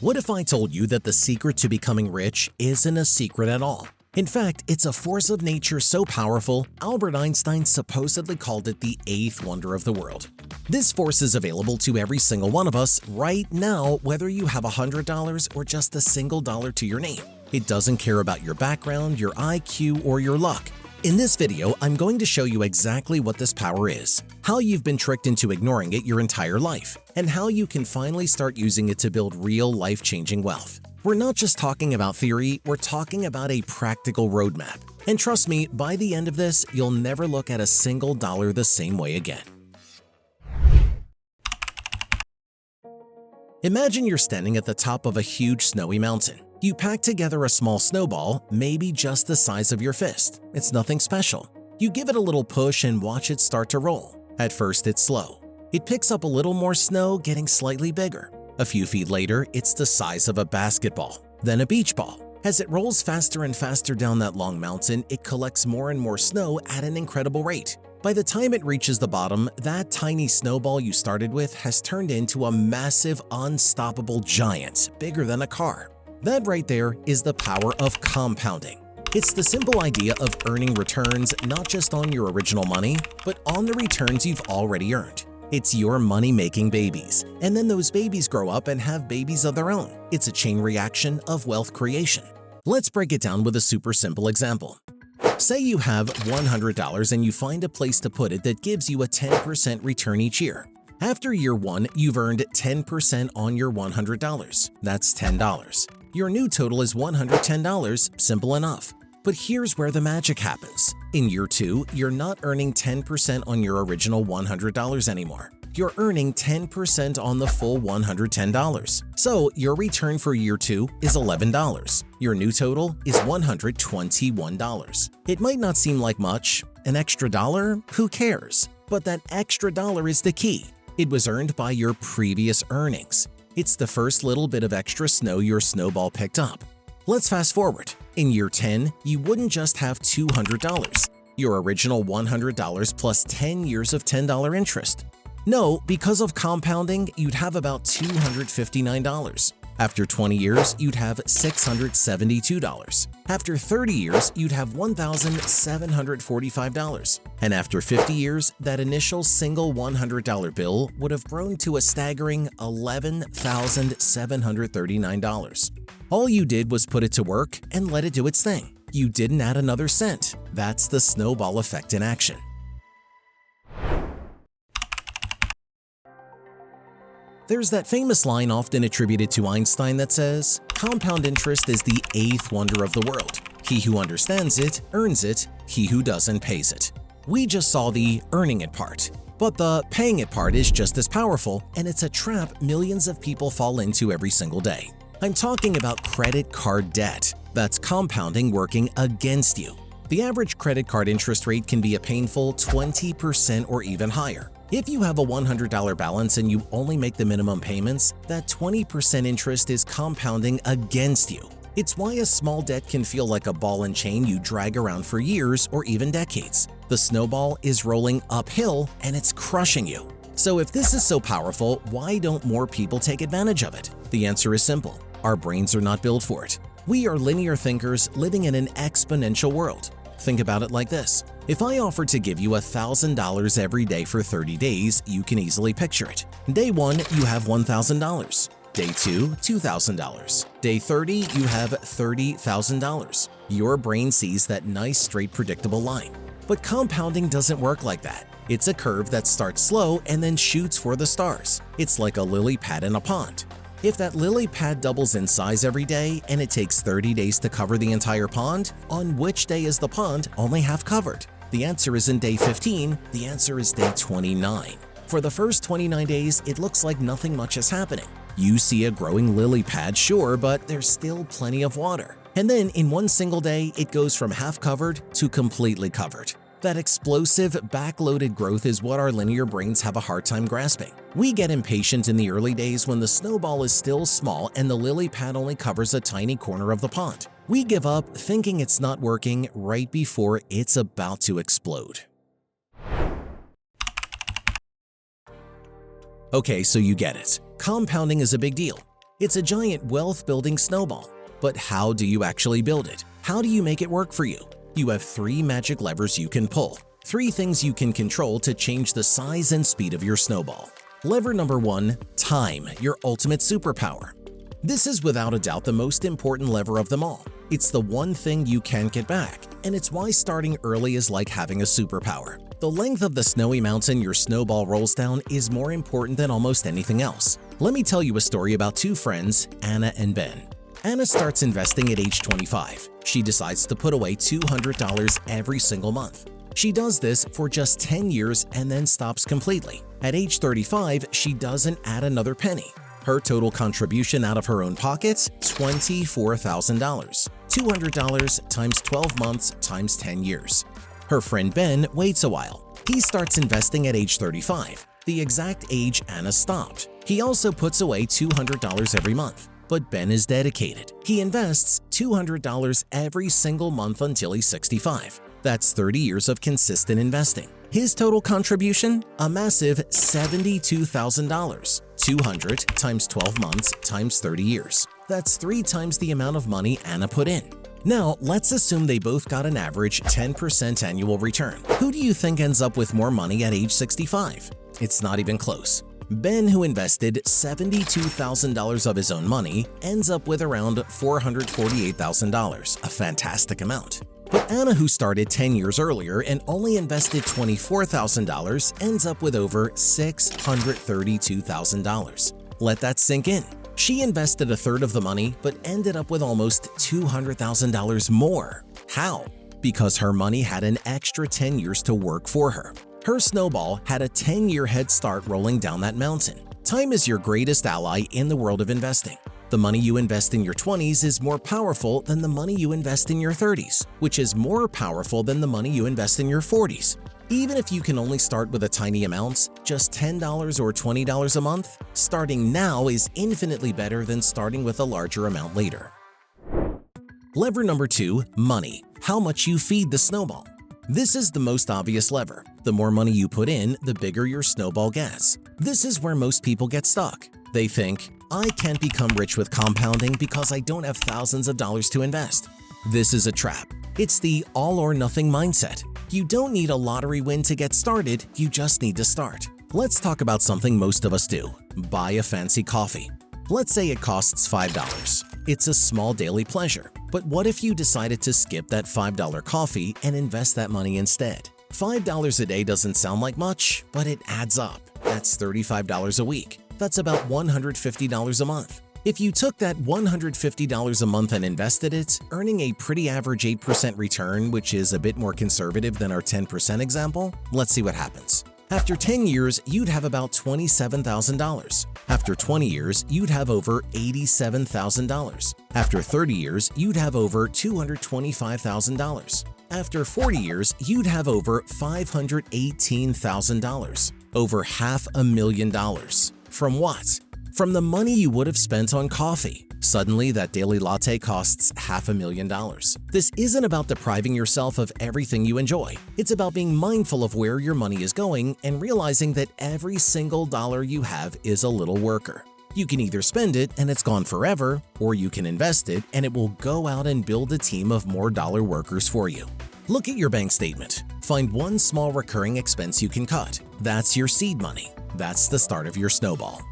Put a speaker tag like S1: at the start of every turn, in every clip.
S1: What if I told you that the secret to becoming rich isn't a secret at all? In fact, it's a force of nature so powerful, Albert Einstein supposedly called it the eighth wonder of the world. This force is available to every single one of us right now, whether you have $100 or just a single dollar to your name. It doesn't care about your background, your IQ, or your luck. In this video, I'm going to show you exactly what this power is, how you've been tricked into ignoring it your entire life, and how you can finally start using it to build real life-changing wealth. We're not just talking about theory, we're talking about a practical roadmap. And trust me, by the end of this, you'll never look at a single dollar the same way again. Imagine you're standing at the top of a huge snowy mountain. You pack together a small snowball, maybe just the size of your fist. It's nothing special. You give it a little push and watch it start to roll. At first, it's slow. It picks up a little more snow, getting slightly bigger. A few feet later, it's the size of a basketball, then a beach ball. As it rolls faster and faster down that long mountain, it collects more and more snow at an incredible rate. By the time it reaches the bottom, that tiny snowball you started with has turned into a massive, unstoppable giant, bigger than a car. That right there is the power of compounding. It's the simple idea of earning returns not just on your original money, but on the returns you've already earned. It's your money-making babies, and then those babies grow up and have babies of their own. It's a chain reaction of wealth creation. Let's break it down with a super simple example. Say you have $100 and you find a place to put it that gives you a 10% return each year. After year one, you've earned 10% on your $100. That's $10. Your new total is $110, simple enough. But here's where the magic happens. In year two, you're not earning 10% on your original $100 anymore. You're earning 10% on the full $110. So your return for year two is $11. Your new total is $121. It might not seem like much. An extra dollar? Who cares? But that extra dollar is the key. It was earned by your previous earnings. It's the first little bit of extra snow your snowball picked up. Let's fast forward. In year 10, you wouldn't just have $200, your original $100 plus 10 years of $10 interest. No, because of compounding, you'd have about $259. After 20 years, you'd have $672. After 30 years, you'd have $1,745. And after 50 years, that initial single $100 bill would have grown to a staggering $11,739. All you did was put it to work and let it do its thing. You didn't add another cent. That's the snowball effect in action. There's that famous line often attributed to Einstein that says, "Compound interest is the eighth wonder of the world. He who understands it, earns it. He who doesn't, pays it." We just saw the earning it part. But the paying it part is just as powerful, and it's a trap millions of people fall into every single day. I'm talking about credit card debt. That's compounding working against you. The average credit card interest rate can be a painful 20% or even higher. If you have a $100 balance and you only make the minimum payments, that 20% interest is compounding against you. It's why a small debt can feel like a ball and chain you drag around for years or even decades. The snowball is rolling uphill and it's crushing you. So if this is so powerful, why don't more people take advantage of it? The answer is simple. Our brains are not built for it. We are linear thinkers living in an exponential world. Think about it like this. If I offered to give you $1,000 every day for 30 days, you can easily picture it. Day 1, you have $1,000. Day 2, $2,000. Day 30, you have $30,000. Your brain sees that nice, straight, predictable line. But compounding doesn't work like that. It's a curve that starts slow and then shoots for the stars. It's like a lily pad in a pond. If that lily pad doubles in size every day and it takes 30 days to cover the entire pond, on which day is the pond only half covered? The answer isn't day 15, the answer is day 29. For the first 29 days, it looks like nothing much is happening. You see a growing lily pad, sure, but there's still plenty of water. And then in one single day, it goes from half covered to completely covered. That explosive, backloaded growth is what our linear brains have a hard time grasping. We get impatient in the early days when the snowball is still small and the lily pad only covers a tiny corner of the pond. We give up thinking it's not working right before it's about to explode. Okay, so you get it. Compounding is a big deal. It's a giant wealth-building snowball. But how do you actually build it? How do you make it work for you? You have 3 magic levers you can pull. 3 things you can control to change the size and speed of your snowball. Lever number 1, time, your ultimate superpower. This is without a doubt the most important lever of them all. It's the one thing you can't get back, and it's why starting early is like having a superpower. The length of the snowy mountain your snowball rolls down is more important than almost anything else. Let me tell you a story about 2 friends, Anna and Ben. Anna starts investing at age 25. She decides to put away $200 every single month. She does this for just 10 years and then stops completely. At age 35, she doesn't add another penny. Her total contribution out of her own pockets, $24,000. $200 times 12 months times 10 years. Her friend Ben waits a while. He starts investing at age 35, the exact age Anna stopped. He also puts away $200 every month. But Ben is dedicated. He invests $200 every single month until he's 65. That's 30 years of consistent investing. His total contribution? A massive $72,000. 200 times 12 months times 30 years. That's 3 times the amount of money Anna put in. Now, let's assume they both got an average 10% annual return. Who do you think ends up with more money at age 65? It's not even close. Ben, who invested $72,000 of his own money, ends up with around $448,000, a fantastic amount. But Anna, who started 10 years earlier and only invested $24,000, ends up with over $632,000. Let that sink in. She invested a third of the money, but ended up with almost $200,000 more. How? Because her money had an extra 10 years to work for her. Her snowball had a 10-year head start rolling down that mountain. Time is your greatest ally in the world of investing. The money you invest in your 20s is more powerful than the money you invest in your 30s, which is more powerful than the money you invest in your 40s. Even if you can only start with a tiny amount, just $10 or $20 a month, starting now is infinitely better than starting with a larger amount later. Lever number 2, money. How much you feed the snowball. This is the most obvious lever. The more money you put in, the bigger your snowball gets. This is where most people get stuck. They think, I can't become rich with compounding because I don't have thousands of dollars to invest. This is a trap. It's the all or nothing mindset. You don't need a lottery win to get started, you just need to start. Let's talk about something most of us do. Buy a fancy coffee. Let's say it costs $5. It's a small daily pleasure. But what if you decided to skip that $5 coffee and invest that money instead? $5 a day doesn't sound like much, but it adds up. That's $35 a week. That's about $150 a month. If you took that $150 a month and invested it, earning a pretty average 8% return, which is a bit more conservative than our 10% example, let's see what happens. After 10 years, you'd have about $27,000. After 20 years, you'd have over $87,000. After 30 years, you'd have over $225,000. After 40 years, you'd have over $518,000. Over $500,000. From what? From the money you would have spent on coffee. Suddenly, that daily latte costs $500,000. This isn't about depriving yourself of everything you enjoy. It's about being mindful of where your money is going and realizing that every single dollar you have is a little worker. You can either spend it and it's gone forever, or you can invest it and it will go out and build a team of more dollar workers for you. Look at your bank statement. Find one small recurring expense you can cut. That's your seed money. That's the start of your snowball.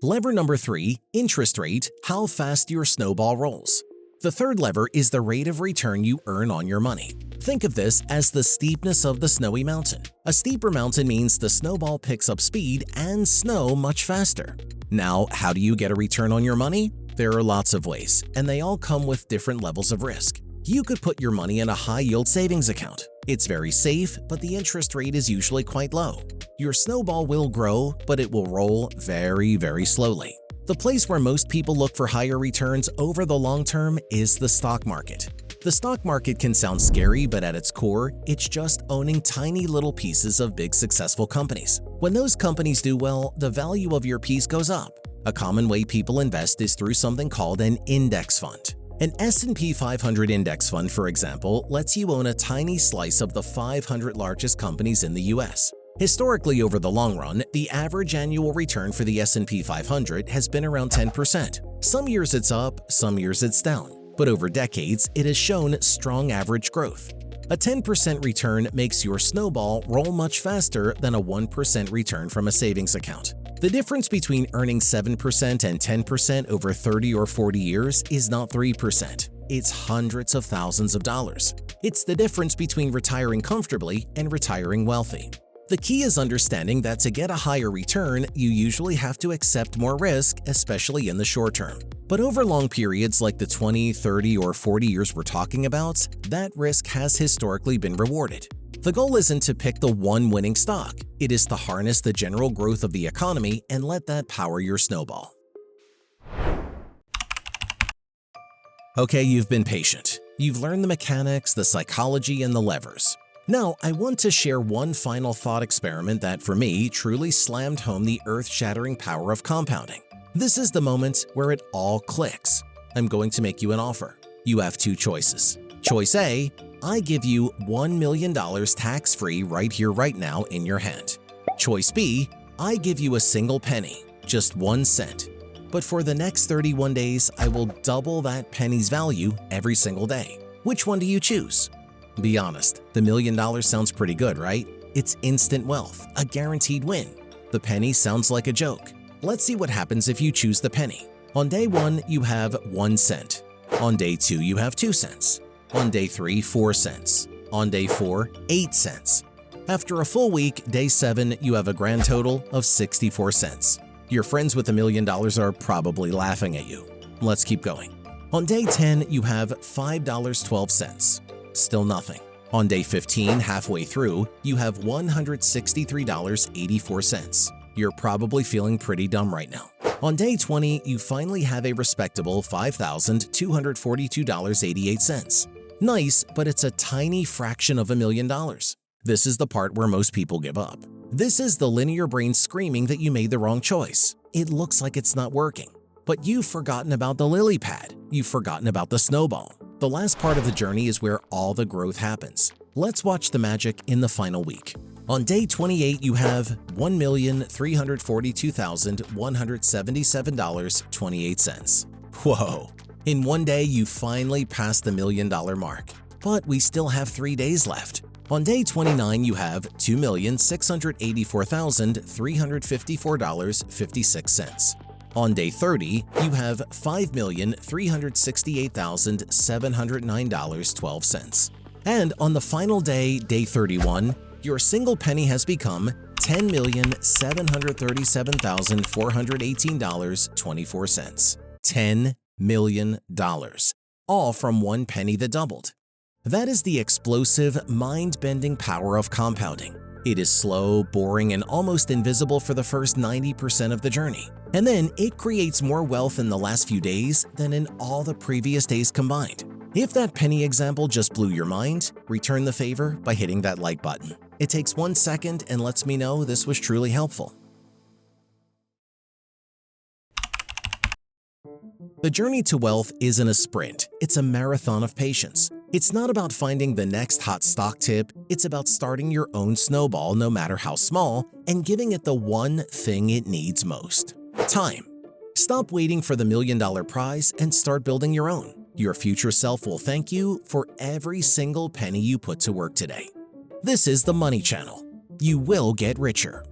S1: Lever number 3, interest rate, how fast your snowball rolls. The third lever is the rate of return you earn on your money. Think of this as the steepness of the snowy mountain. A steeper mountain means the snowball picks up speed and snow much faster. Now, how do you get a return on your money? There are lots of ways, and they all come with different levels of risk. You could put your money in a high-yield savings account. It's very safe, but the interest rate is usually quite low. Your snowball will grow, but it will roll very, very slowly. The place where most people look for higher returns over the long term is the stock market. The stock market can sound scary, but at its core, it's just owning tiny little pieces of big successful companies. When those companies do well, the value of your piece goes up. A common way people invest is through something called an index fund. An S&P 500 index fund, for example, lets you own a tiny slice of the 500 largest companies in the US. Historically, over the long run, the average annual return for the S&P 500 has been around 10%. Some years it's up, some years it's down, but over decades, it has shown strong average growth. A 10% return makes your snowball roll much faster than a 1% return from a savings account. The difference between earning 7% and 10% over 30 or 40 years is not 3%. It's hundreds of thousands of dollars. It's the difference between retiring comfortably and retiring wealthy. The key is understanding that to get a higher return, you usually have to accept more risk, especially in the short term. But over long periods like the 20, 30, or 40 years we're talking about, that risk has historically been rewarded. The goal isn't to pick the one winning stock. It is to harness the general growth of the economy and let that power your snowball. Okay, you've been patient. You've learned the mechanics, the psychology, and the levers. Now, I want to share one final thought experiment that, for me, truly slammed home the earth-shattering power of compounding. This is the moment where it all clicks. I'm going to make you an offer. You have two choices. Choice A, I give you $1 million tax-free right here, right now in your hand. Choice B, I give you a single penny, just 1 cent. But for the next 31 days, I will double that penny's value every single day. Which one do you choose? Be honest, the $1 million sounds pretty good, right? It's instant wealth, a guaranteed win. The penny sounds like a joke. Let's see what happens if you choose the penny. On day 1, you have 1 cent. On day 2, you have 2 cents. On day 3, 4 cents. On day 4, 8 cents. After a full week, day 7, you have a grand total of 64 cents. Your friends with $1 million are probably laughing at you. Let's keep going. On day 10, you have $5.12. Still nothing. On day 15, halfway through, you have $163.84. You're probably feeling pretty dumb right now. On day 20, you finally have a respectable $5,242.88. Nice, but it's a tiny fraction of $1 million. This is the part where most people give up. This is the linear brain screaming that you made the wrong choice. It looks like it's not working. But you've forgotten about the lily pad. You've forgotten about the snowball. The last part of the journey is where all the growth happens. Let's watch the magic in the final week. On day 28, you have $1,342,177.28. Whoa! In one day, you finally passed the $1 million mark. But we still have 3 days left. On day 29, you have $2,684,354.56. On day 30, you have $5,368,709.12. And on the final day, day 31, your single penny has become $10,737,418.24. $10 million. All from one penny that doubled. That is the explosive, mind-bending power of compounding. It is slow, boring, and almost invisible for the first 90% of the journey. And then it creates more wealth in the last few days than in all the previous days combined. If that penny example just blew your mind, return the favor by hitting that like button. It takes 1 second and lets me know this was truly helpful. The journey to wealth isn't a sprint, it's a marathon of patience. It's not about finding the next hot stock tip, it's about starting your own snowball, no matter how small, and giving it the one thing it needs most: time. Stop waiting for the $1 million prize and start building your own. Your future self will thank you for every single penny you put to work today. This is the Money Channel. You will get richer.